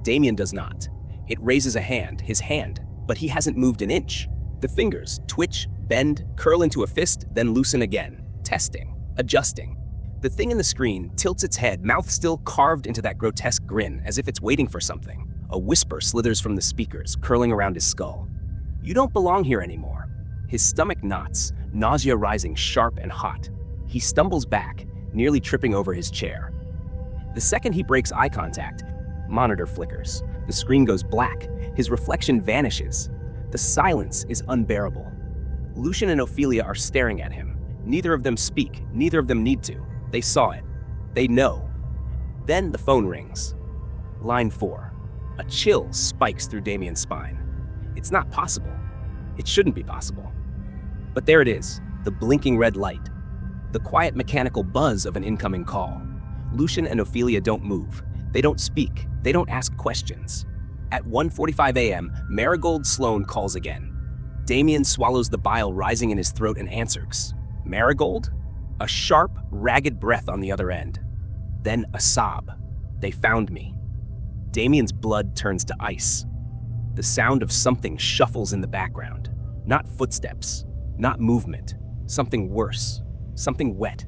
Damien does not. It raises a hand, his hand, but he hasn't moved an inch. The fingers twitch, bend, curl into a fist, then loosen again, testing, adjusting. The thing in the screen tilts its head, mouth still carved into that grotesque grin, as if it's waiting for something. A whisper slithers from the speakers, curling around his skull. "You don't belong here anymore." His stomach knots, nausea rising sharp and hot. He stumbles back, nearly tripping over his chair. The second he breaks eye contact, monitor flickers. The screen goes black. His reflection vanishes. The silence is unbearable. Lucian and Ophelia are staring at him. Neither of them speak. Neither of them need to. They saw it. They know. Then the phone rings. Line 4. A chill spikes through Damien's spine. It's not possible. It shouldn't be possible. But there it is, the blinking red light. The quiet mechanical buzz of an incoming call. Lucian and Ophelia don't move. They don't speak. They don't ask questions. At 1:45 a.m., Marigold Sloane calls again. Damien swallows the bile rising in his throat and answers. Marigold? A sharp, ragged breath on the other end. Then a sob. They found me. Damien's blood turns to ice. The sound of something shuffles in the background. Not footsteps, not movement. Something worse. Something wet.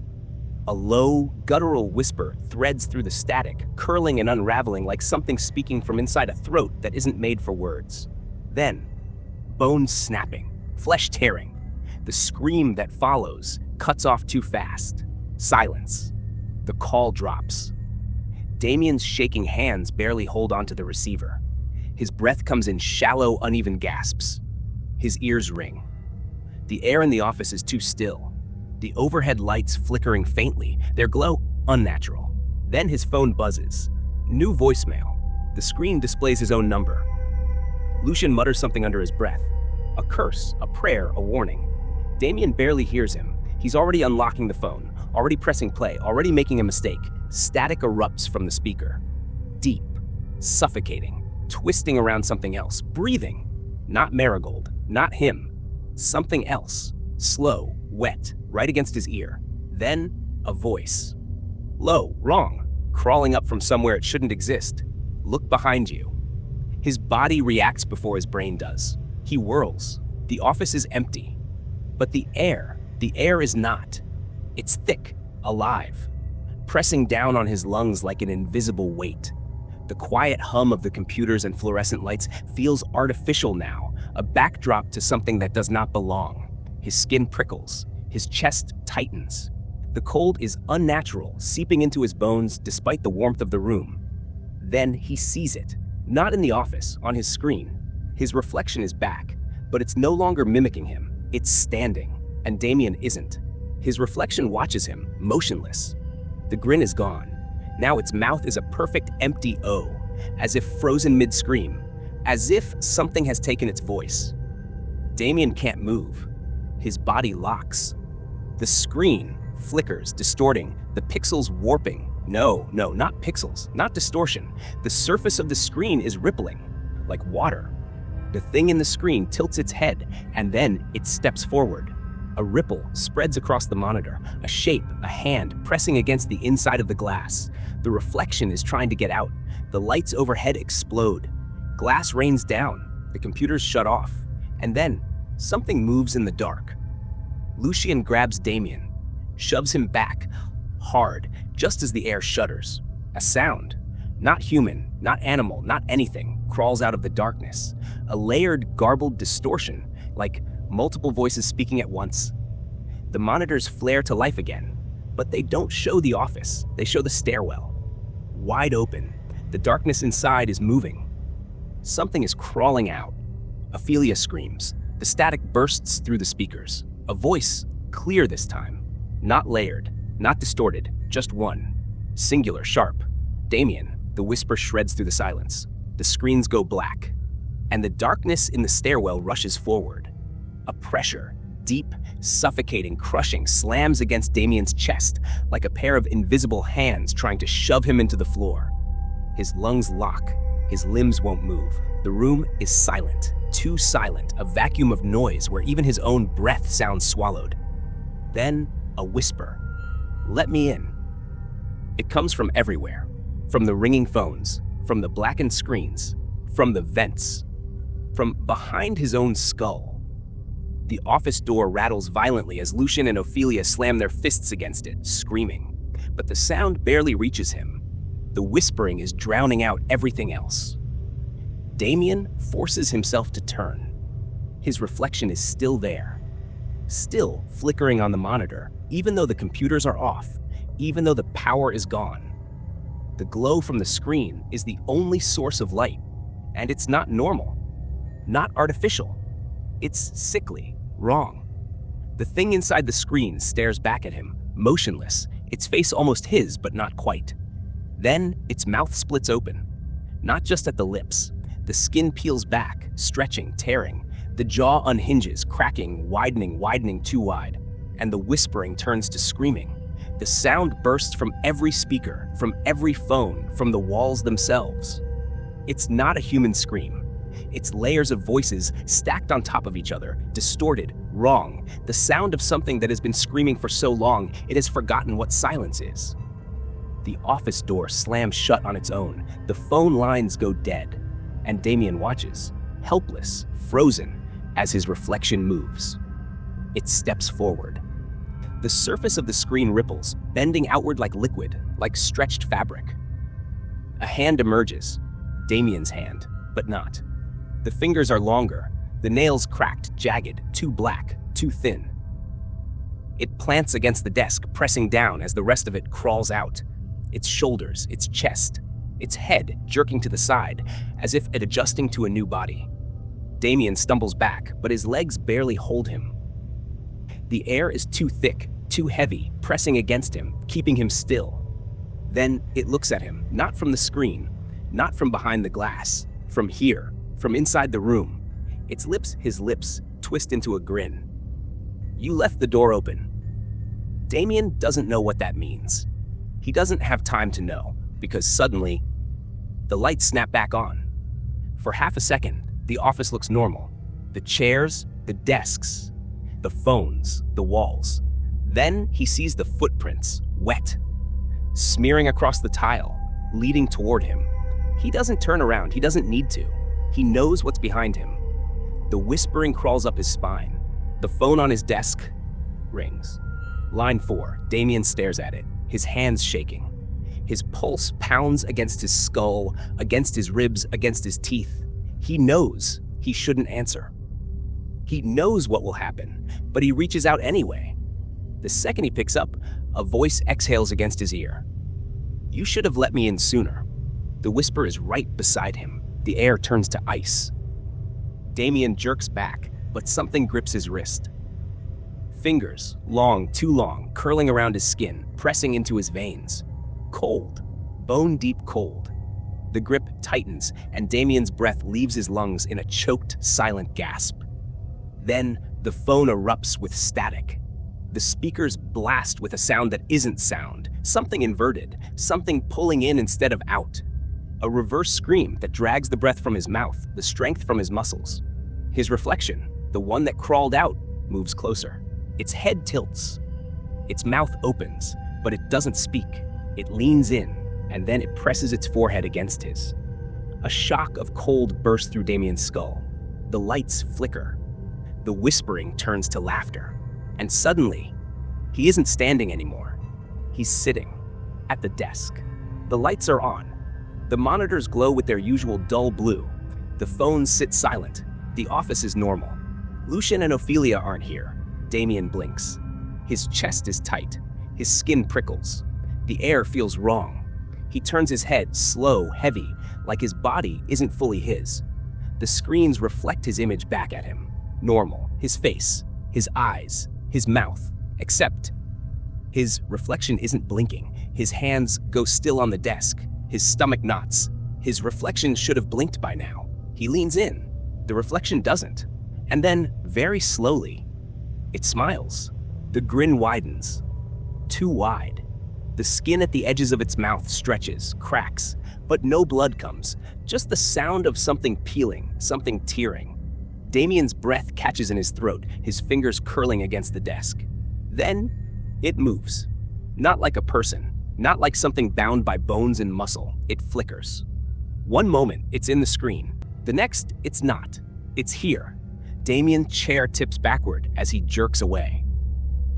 A low, guttural whisper threads through the static, curling and unraveling like something speaking from inside a throat that isn't made for words. Then, bones snapping, flesh tearing. The scream that follows cuts off too fast. Silence. The call drops. Damien's shaking hands barely hold onto the receiver. His breath comes in shallow, uneven gasps. His ears ring. The air in the office is too still. The overhead lights flickering faintly, their glow unnatural. Then his phone buzzes. New voicemail. The screen displays his own number. Lucian mutters something under his breath. A curse, a prayer, a warning. Damien barely hears him. He's already unlocking the phone, already pressing play, already making a mistake. Static erupts from the speaker. Deep, suffocating, twisting around something else, breathing. Not Marigold, not him. Something else. Slow, wet, right against his ear. Then, a voice. Low, wrong, crawling up from somewhere it shouldn't exist. Look behind you. His body reacts before his brain does. He whirls. The office is empty. But the air is not. It's thick, alive, pressing down on his lungs like an invisible weight. The quiet hum of the computers and fluorescent lights feels artificial now, a backdrop to something that does not belong. His skin prickles. His chest tightens. The cold is unnatural, seeping into his bones despite the warmth of the room. Then he sees it. Not in the office, on his screen. His reflection is back, but it's no longer mimicking him. It's standing, and Damien isn't. His reflection watches him, motionless. The grin is gone. Now its mouth is a perfect empty O, as if frozen mid-scream, as if something has taken its voice. Damien can't move. His body locks. The screen flickers, distorting, the pixels warping. No, not pixels, not distortion. The surface of the screen is rippling, like water. The thing in the screen tilts its head, and then it steps forward. A ripple spreads across the monitor, a shape, a hand pressing against the inside of the glass. The reflection is trying to get out. The lights overhead explode. Glass rains down. The computers shut off. And then, something moves in the dark. Lucian grabs Damien, shoves him back, hard, just as the air shudders. A sound, not human, not animal, not anything, crawls out of the darkness. A layered, garbled distortion, like multiple voices speaking at once. The monitors flare to life again, but they don't show the office, they show the stairwell. Wide open, the darkness inside is moving. Something is crawling out. Ophelia screams. The static bursts through the speakers. A voice, clear this time. Not layered, not distorted, just one. Singular, sharp. Damien. The whisper shreds through the silence. The screens go black. And the darkness in the stairwell rushes forward. A pressure, deep, suffocating, crushing, slams against Damien's chest like a pair of invisible hands trying to shove him into the floor. His lungs lock. His limbs won't move. The room is silent. Too silent, a vacuum of noise where even his own breath sounds swallowed. Then, a whisper. Let me in. It comes from everywhere. From the ringing phones, from the blackened screens, from the vents, from behind his own skull. The office door rattles violently as Lucian and Ophelia slam their fists against it, screaming. But the sound barely reaches him. The whispering is drowning out everything else. Damien forces himself to turn. His reflection is still there, still flickering on the monitor, even though the computers are off, even though the power is gone. The glow from the screen is the only source of light, and it's not normal, not artificial. It's sickly, wrong. The thing inside the screen stares back at him, motionless, its face almost his, but not quite. Then its mouth splits open, not just at the lips. The skin peels back, stretching, tearing. The jaw unhinges, cracking, widening too wide, and the whispering turns to screaming. The sound bursts from every speaker, from every phone, from the walls themselves. It's not a human scream. It's layers of voices stacked on top of each other, distorted, wrong, the sound of something that has been screaming for so long it has forgotten what silence is. The office door slams shut on its own, the phone lines go dead, and Damien watches, helpless, frozen, as his reflection moves. It steps forward. The surface of the screen ripples, bending outward like liquid, like stretched fabric. A hand emerges, Damien's hand, but not. The fingers are longer, the nails cracked, jagged, too black, too thin. It plants against the desk, pressing down as the rest of it crawls out. Its shoulders, its chest, its head jerking to the side, as if it adjusting to a new body. Damien stumbles back, but his legs barely hold him. The air is too thick, too heavy, pressing against him, keeping him still. Then it looks at him, not from the screen, not from behind the glass, from here, from inside the room. His lips, twist into a grin. You left the door open. Damien doesn't know what that means. He doesn't have time to know, because suddenly, the lights snap back on. For half a second, the office looks normal. The chairs, the desks, the phones, the walls. Then he sees the footprints, wet, smearing across the tile, leading toward him. He doesn't turn around, he doesn't need to. He knows what's behind him. The whispering crawls up his spine. The phone on his desk rings. Line 4, Damien stares at it, his hands shaking. His pulse pounds against his skull, against his ribs, against his teeth. He knows he shouldn't answer. He knows what will happen, but he reaches out anyway. The second he picks up, a voice exhales against his ear. You should have let me in sooner. The whisper is right beside him. The air turns to ice. Damien jerks back, but something grips his wrist. Fingers, long, too long, curling around his skin, pressing into his veins. Cold, bone-deep cold. The grip tightens, and Damien's breath leaves his lungs in a choked, silent gasp. Then, the phone erupts with static. The speakers blast with a sound that isn't sound, something inverted, something pulling in instead of out. A reverse scream that drags the breath from his mouth, the strength from his muscles. His reflection, the one that crawled out, moves closer. Its head tilts. Its mouth opens, but it doesn't speak. It leans in, and then it presses its forehead against his. A shock of cold bursts through Damien's skull. The lights flicker. The whispering turns to laughter. And suddenly, he isn't standing anymore. He's sitting at the desk. The lights are on. The monitors glow with their usual dull blue. The phones sit silent. The office is normal. Lucian and Ophelia aren't here. Damien blinks. His chest is tight. His skin prickles. The air feels wrong. He turns his head, slow, heavy, like his body isn't fully his. The screens reflect his image back at him. Normal. His face, his eyes, his mouth, except his reflection isn't blinking. His hands go still on the desk. His stomach knots. His reflection should have blinked by now. He leans in. The reflection doesn't. And then, very slowly, it smiles. The grin widens. Too wide. The skin at the edges of its mouth stretches, cracks, but no blood comes. Just the sound of something peeling, something tearing. Damien's breath catches in his throat, his fingers curling against the desk. Then, it moves. Not like a person, not like something bound by bones and muscle. It flickers. One moment, it's in the screen. The next, it's not. It's here. Damien's chair tips backward as he jerks away.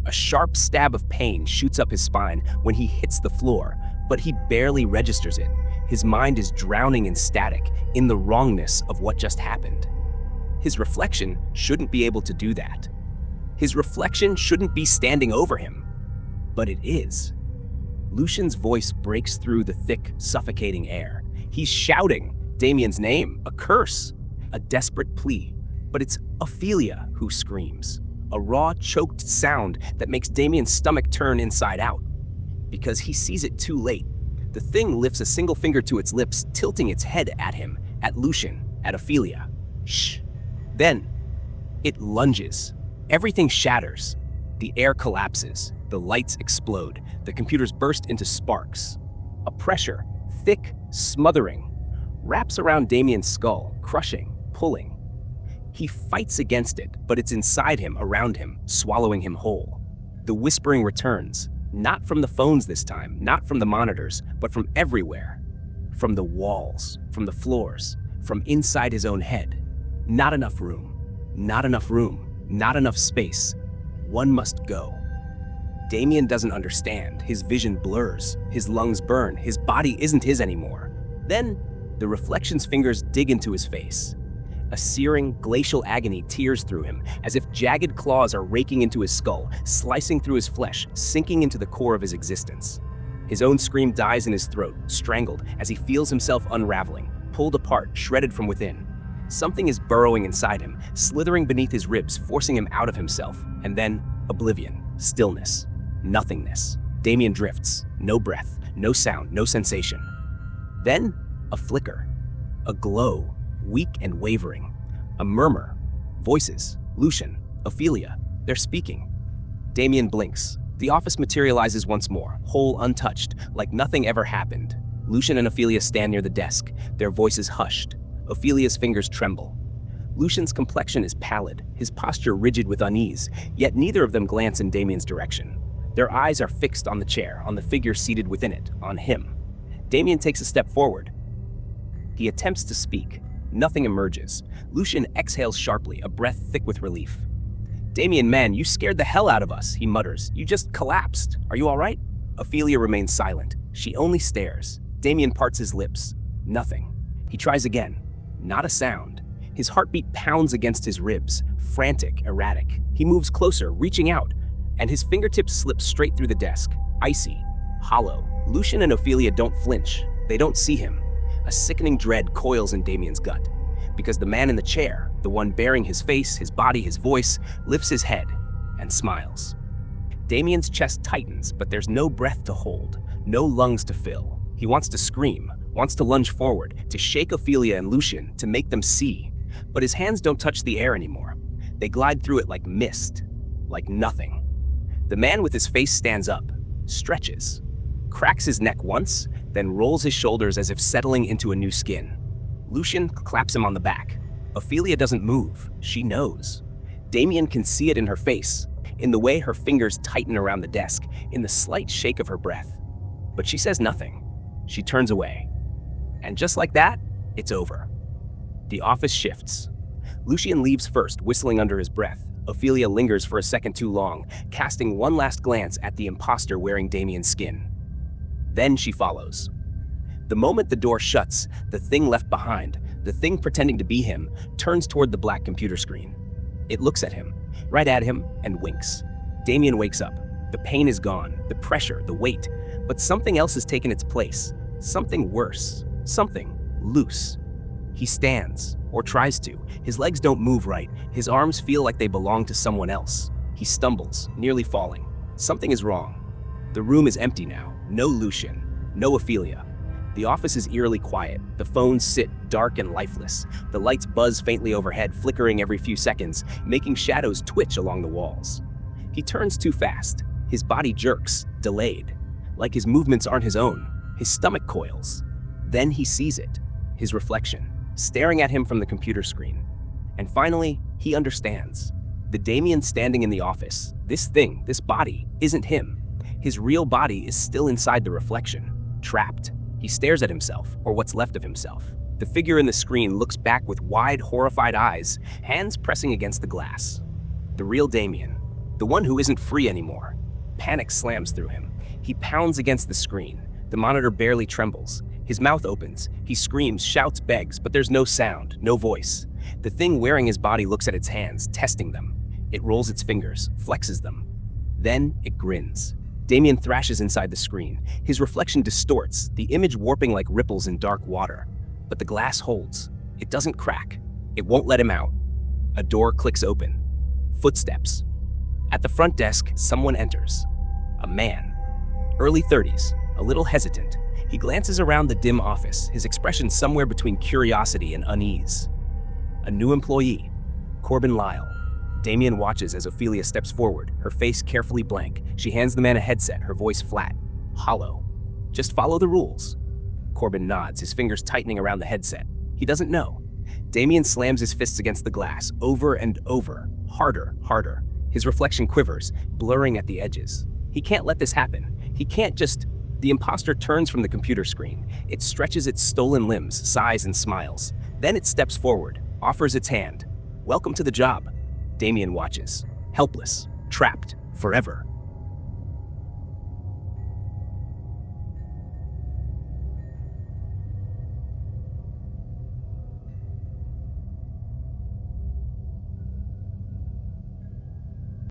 A sharp stab of pain shoots up his spine when he hits the floor, but he barely registers it. His mind is drowning in static, in the wrongness of what just happened. His reflection shouldn't be able to do that. His reflection shouldn't be standing over him. But it is. Lucian's voice breaks through the thick, suffocating air. He's shouting Damien's name, a curse, a desperate plea. But it's Ophelia who screams. A raw, choked sound that makes Damien's stomach turn inside out. Because he sees it too late. The thing lifts a single finger to its lips, tilting its head at him, at Lucian, at Ophelia. Shh. Then, It lunges. Everything shatters. The air collapses. The lights explode. The computers burst into sparks. A pressure, thick, smothering, wraps around Damien's skull, crushing, pulling. He fights against it, but it's inside him, around him, swallowing him whole. The whispering returns, not from the phones this time, not from the monitors, but from everywhere. From the walls, from the floors, from inside his own head. Not enough room, not enough room, not enough space. One must go. Damien doesn't understand. His vision blurs, his lungs burn, his body isn't his anymore. Then, the reflection's fingers dig into his face. A searing, glacial agony tears through him, as if jagged claws are raking into his skull, slicing through his flesh, sinking into the core of his existence. His own scream dies in his throat, strangled, as he feels himself unraveling, pulled apart, shredded from within. Something is burrowing inside him, slithering beneath his ribs, forcing him out of himself. And then, oblivion, stillness, nothingness. Damien drifts, no breath, no sound, no sensation. Then, a flicker, a glow, weak and wavering, a murmur, voices, Lucian, Ophelia, they're speaking. Damien blinks. The office materializes once more, whole, untouched, like nothing ever happened. Lucian and Ophelia stand near the desk, their voices hushed. Ophelia's fingers tremble. Lucian's complexion is pallid, his posture rigid with unease, yet neither of them glance in Damien's direction. Their eyes are fixed on the chair, on the figure seated within it, on him. Damien takes a step forward. He attempts to speak. Nothing emerges. Lucian exhales sharply, a breath thick with relief. "Damien, man, you scared the hell out of us," he mutters. "You just collapsed. Are you all right?" Ophelia remains silent. She only stares. Damien parts his lips. Nothing. He tries again. Not a sound. His heartbeat pounds against his ribs, frantic, erratic. He moves closer, reaching out, and his fingertips slip straight through the desk, icy, hollow. Lucian and Ophelia don't flinch. They don't see him. A sickening dread coils in Damien's gut, because the man in the chair, the one bearing his face, his body, his voice, lifts his head and smiles. Damien's chest tightens, but there's no breath to hold, no lungs to fill. He wants to scream, wants to lunge forward, to shake Ophelia and Lucian, to make them see. But his hands don't touch the air anymore. They glide through it like mist, like nothing. The man with his face stands up, stretches, cracks his neck once, then rolls his shoulders as if settling into a new skin. Lucian claps him on the back. Ophelia doesn't move. She knows. Damien can see it in her face, in the way her fingers tighten around the desk, in the slight shake of her breath. But she says nothing. She turns away. And just like that, it's over. The office shifts. Lucian leaves first, whistling under his breath. Ophelia lingers for a second too long, casting one last glance at the imposter wearing Damien's skin. Then she follows. The moment the door shuts, the thing left behind, the thing pretending to be him, turns toward the black computer screen. It looks at him, right at him, and winks. Damien wakes up. The pain is gone, the pressure, the weight, but something else has taken its place. Something worse, something loose. He stands, or tries to. His legs don't move right. His arms feel like they belong to someone else. He stumbles, nearly falling. Something is wrong. The room is empty now. No Lucian, no Ophelia. The office is eerily quiet. The phones sit dark and lifeless. The lights buzz faintly overhead, flickering every few seconds, making shadows twitch along the walls. He turns too fast. His body jerks, delayed, like his movements aren't his own. His stomach coils. Then he sees it, his reflection, staring at him from the computer screen. And finally, he understands. The Damien standing in the office, this thing, this body, isn't him. His real body is still inside the reflection, trapped. He stares at himself, or what's left of himself. The figure in the screen looks back with wide, horrified eyes, hands pressing against the glass. The real Damien, the one who isn't free anymore. Panic slams through him. He pounds against the screen. The monitor barely trembles. His mouth opens. He screams, shouts, begs, but there's no sound, no voice. The thing wearing his body looks at its hands, testing them. It rolls its fingers, flexes them. Then it grins. Damien thrashes inside the screen. His reflection distorts, the image warping like ripples in dark water. But the glass holds. It doesn't crack. It won't let him out. A door clicks open. Footsteps. At the front desk, someone enters. A man. Early 30s, a little hesitant. He glances around the dim office, his expression somewhere between curiosity and unease. A new employee, Corbin Lyle. Damien watches as Ophelia steps forward, her face carefully blank. She hands the man a headset, her voice flat, hollow. Just follow the rules. Corbin nods, his fingers tightening around the headset. He doesn't know. Damien slams his fists against the glass, over and over, harder, harder. His reflection quivers, blurring at the edges. He can't let this happen. He can't just... The imposter turns from the computer screen. It stretches its stolen limbs, sighs and smiles. Then it steps forward, offers its hand. Welcome to the job. Damien watches, helpless, trapped, forever.